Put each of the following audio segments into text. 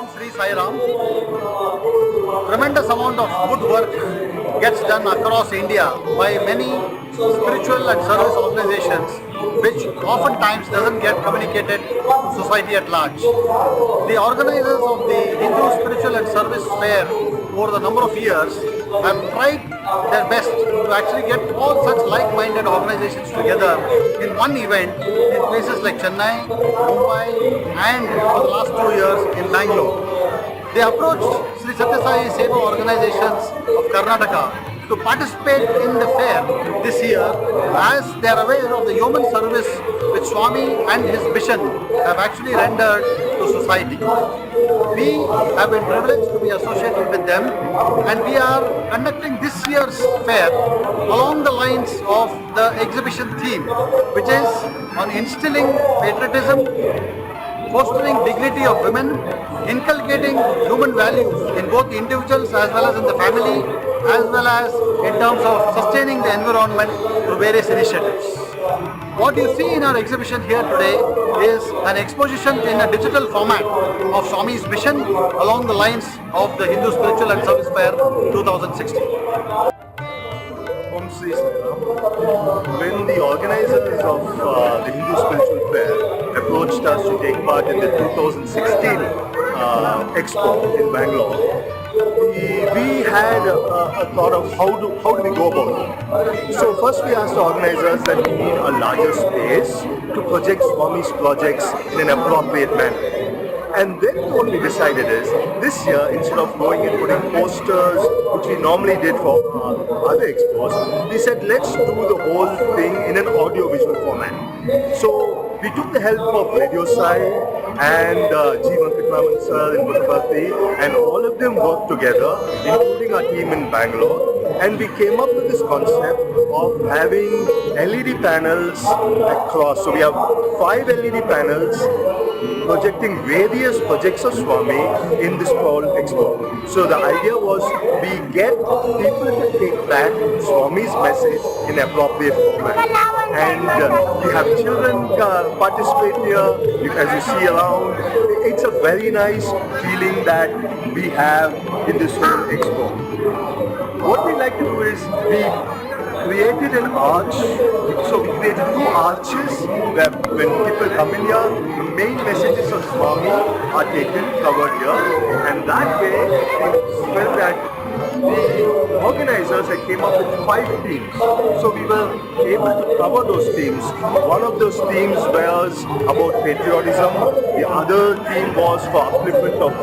Om Sri Sai Ram. Tremendous amount of good work gets done across India by many spiritual and service organizations, which oftentimes doesn't get communicated to society at large. The organizers of the Hindu Spiritual and Service Fair over the number of years have tried their best to actually get all such like-minded organizations together in one event in places like Chennai, Mumbai, and for the last 2 years in Bangalore. They approached Sri Sathya Sai Seva organizations of Karnataka to participate in the fair this year, as they are aware of the human service which Swami and his mission have actually rendered to society. We have been privileged to be associated with them, and we are conducting this year's fair along the lines of the exhibition theme, which is on instilling patriotism, fostering dignity of women, inculcating human values in both individuals as well as in the family, as well as in terms of sustaining the environment through various initiatives. What you see in our exhibition here today is an exposition in a digital format of Swami's mission along the lines of the Hindu Spiritual and Service Fair 2016. Om Sri Sai Ram. When the organizers of the Hindu Spiritual Fair approached us to take part in the 2016 Expo in Bangalore, we had a thought of how do we go about it. So first we asked the organizers that we need a larger space to project Swami's projects in an appropriate manner. And then what we decided is, this year, instead of going and putting posters, which we normally did for other expos, we said let's do the whole thing in an audio-visual format. So we took the help of Radio Sai and Jagot sir in Puttaparthi, and all of them worked together, including our team in Bangalore, and we came up with this concept of having LED panels across. So we have 5 LED panels projecting various projects of Swami in this Paul Expo. So the idea was we get people to take back Swami's message in appropriate format. And we have children participate here, as you see around. It's a very nice feeling that we have in this whole expo. What we like to do is we created an arch. So we created 2 arches where when people come in here, the main messages of Swami are taken, covered here, and that way we felt that the organizers had came up with 5 themes. So we were able to cover those themes. One of those themes was about patriotism. The other theme was for upliftment of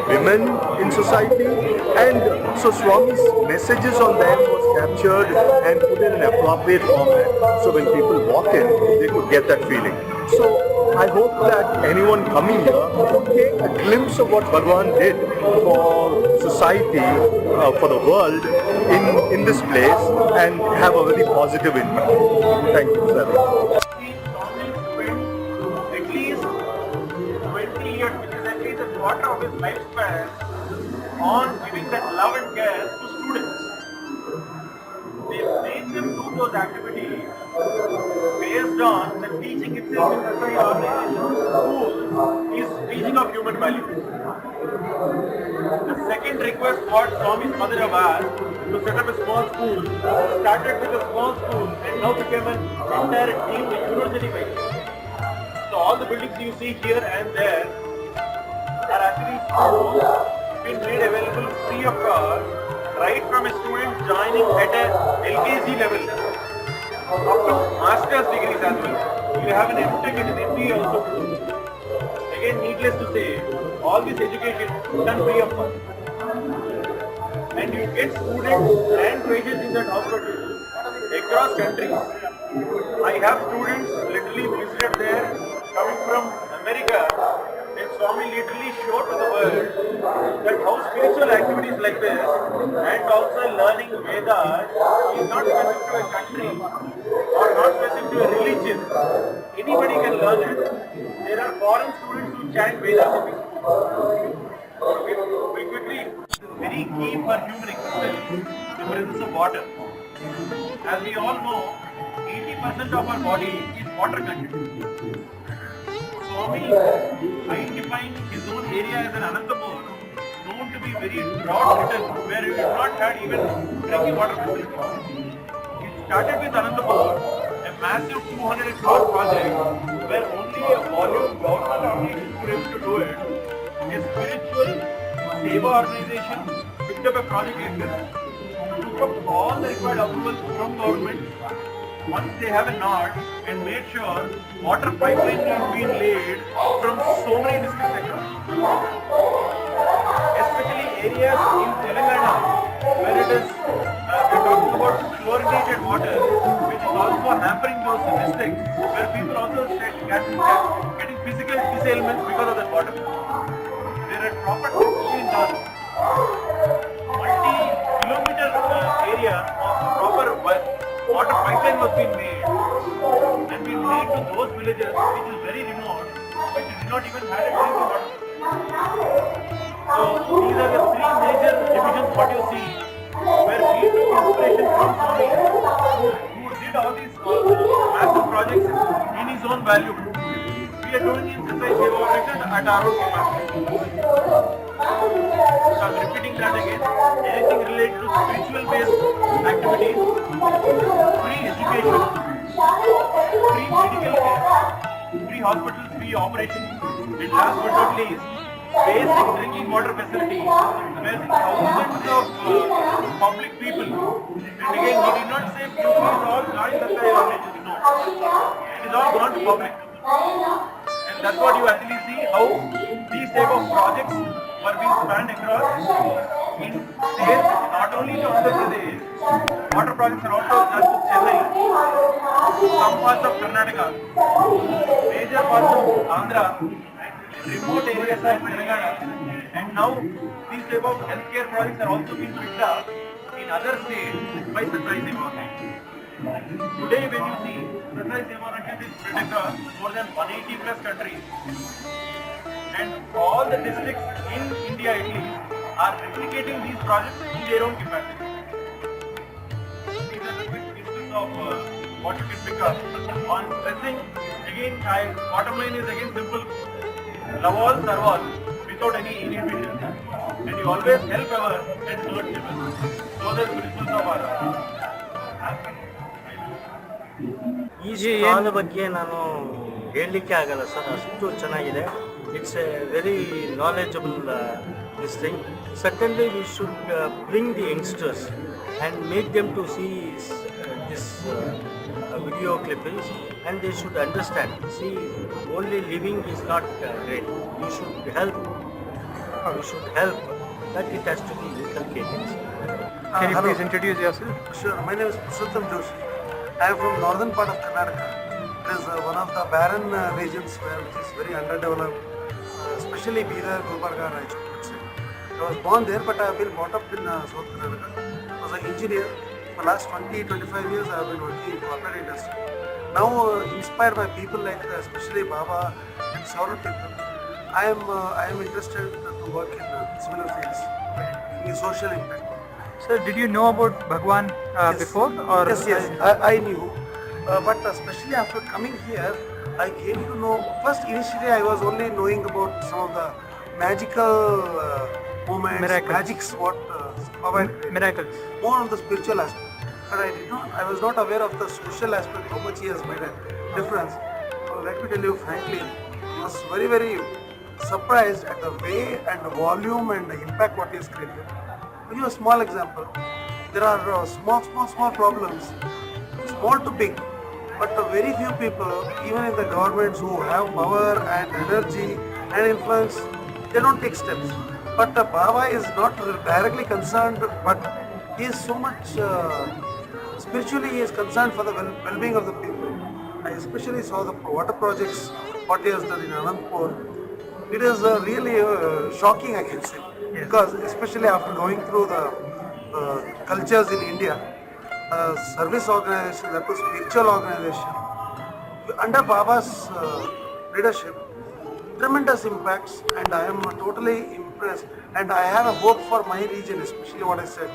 women in society. And so Swami's messages on them was captured and put in an appropriate format. So when people walk in, they could get that feeling. So I hope that anyone coming here could take a glimpse of what Bhagwan did for society, for the world in this place, and have a very positive impact. Thank you, sir. At least 20 years, which is at least a quarter of his lifespan, on giving that love and care to students. They made them do those activities based on the teaching itself in such an organization. School is teaching of human values. The second request what Swami's mother have asked to set up a small school started with a small school and now became an entire team with university based. So all the buildings you see here and there are actually schools been made available free of cost, right from a student joining at a LKG level up to master's degrees as well. You have an MTech and an MBA also. Again, needless to say, all this education done free of cost. And you get students and graduates in that hospital across countries. I have students literally visited there coming from America, and Swami literally showed to the world that how spiritual activities like this and also learning Vedas is not specific to a country or not specific to a religion. Anybody can learn it. There are foreign students who chant Vedas in this school. We quickly, very key for human existence, the presence of water. As we all know, 80% of our body is water content. Swami identifying his own area as an Anantapur be very drought-ridden, where we have not had even drinking water facility. It started with Anandapur, a massive 200 crore project where only a volume government organization could able to do it. A spiritual Seva organization picked up a project like this, took up all the required approvals from government. Once they have a nod and made sure water pipeline is being laid from so many districts across. Especially areas in Telangana where it is we're talking about fluoridated water, which is also hampering those districts where people also start getting physical disailments because of that water. There are proper tests being done. Multi-kilometer area of proper water pipeline was being made and been made to those villages which is very remote, which did not even have a drinking water. So these are the three major divisions what you see where we took inspiration from Swami who did all these massive projects in his own value. We are doing in Sathya Sai at our own capacity. So I'm repeating that again. Anything related to spiritual based activities, free education, free medical care, free hospitals, free operations, and last but not least, basic drinking water facility where thousands of public people, and again he did not say few is all join the organization, no. It is all gone to public. And that's what you actually see how these type of projects were being spanned across in states, not only to Andhra Pradesh, water projects are also done to Chennai, some parts of Karnataka, major parts of Andhra, remote areas like Telangana, and now these type of healthcare projects are also being picked up in other states by Sathya Sai. Today when you see Sathya Sai is spread across more than 180 plus countries, and all the districts in India at least are replicating these projects in their own capacity. These are the quick pieces of what you can pick up. On stressing, again, bottom line is again simple. Love all, serve all, without any inhibition. And you always help ever and hurt never. So the principles of our ಈ ಸ್ಥಾನದ ಬಗ್ಗೆ ನಾನು ಹೇಳಲಿಕ್ಕೆ ಆಗಲ್ಲ sir, ಅಷ್ಟು ಚೆನ್ನಾಗಿದೆ. It's a very knowledgeable this thing. Suddenly we should bring the youngsters and make them to see this video clippings, and they should understand. See, only living is not great. You should help. That it has to be inculcated. Can you please introduce yourself? Sure. My name is Moksharthom. I am from northern part of Karnataka. It is one of the barren regions which is very underdeveloped, especially Bidar, Gulbarga, Raichur. I was born there, but I have been brought up in South Karnataka. I was an engineer. For the last 20-25 years, I have been working in corporate industry. Now, inspired by people like especially Baba and several people, I am interested to work in similar fields, in social impact. Sir, did you know about Bhagwan Yes. before? Or Yes, I knew. But especially after coming here, I came to know, first initially I was only knowing about some of the magical moments, Miracles. magics, what Baba had created. miracles? More on the spiritual aspect. But I was not aware of the social aspect, how much he has made a difference. So let me tell you frankly, I was very, very surprised at the way and the volume and the impact what he has created. To give you a small example, there are small problems, small to big, but very few people, even in the governments who have power and energy and influence, they don't take steps. But Baba is not directly concerned, but he is so much spiritually he is concerned for the well-being of the people. I especially saw the water projects, what he has done in Anandpur. It is really shocking, I can say, because especially after going through the cultures in India, service organization, that was spiritual organization, under Baba's leadership, tremendous impacts, and I am totally impressed. And I have a hope for my region, especially what I said,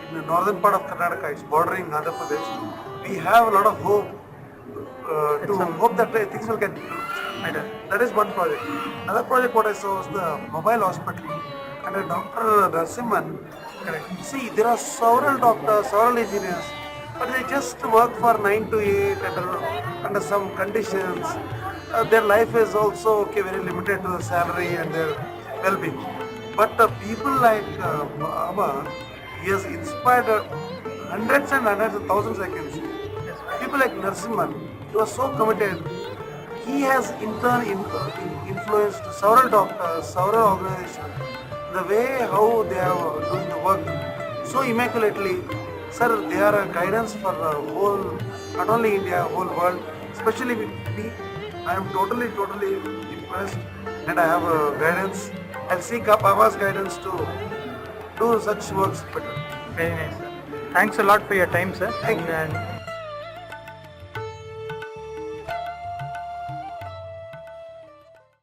in the northern part of Karnataka, it's bordering Andhra Pradesh. We have a lot of hope to hope that things will get improved. That is one project. Another project what I saw was the mobile hospital. and Dr. Narasimhan. See, there are several doctors, several engineers, but they just work for 9 to 8 under some conditions. Their life is also very limited to the salary and their well-being. But people like Baba, he has inspired hundreds and hundreds of thousands, I can say. People like Narasimhan, he was so committed. He has in turn influenced several doctors, several organizations. The way how they are doing the work so immaculately, sir, they are a guidance for the whole, not only India, whole world, especially with me. I am totally impressed, and I have a guidance. I'll seek up Baba's guidance to do such works better. Very nice, sir. Thanks a lot for your time, sir. Thank you. And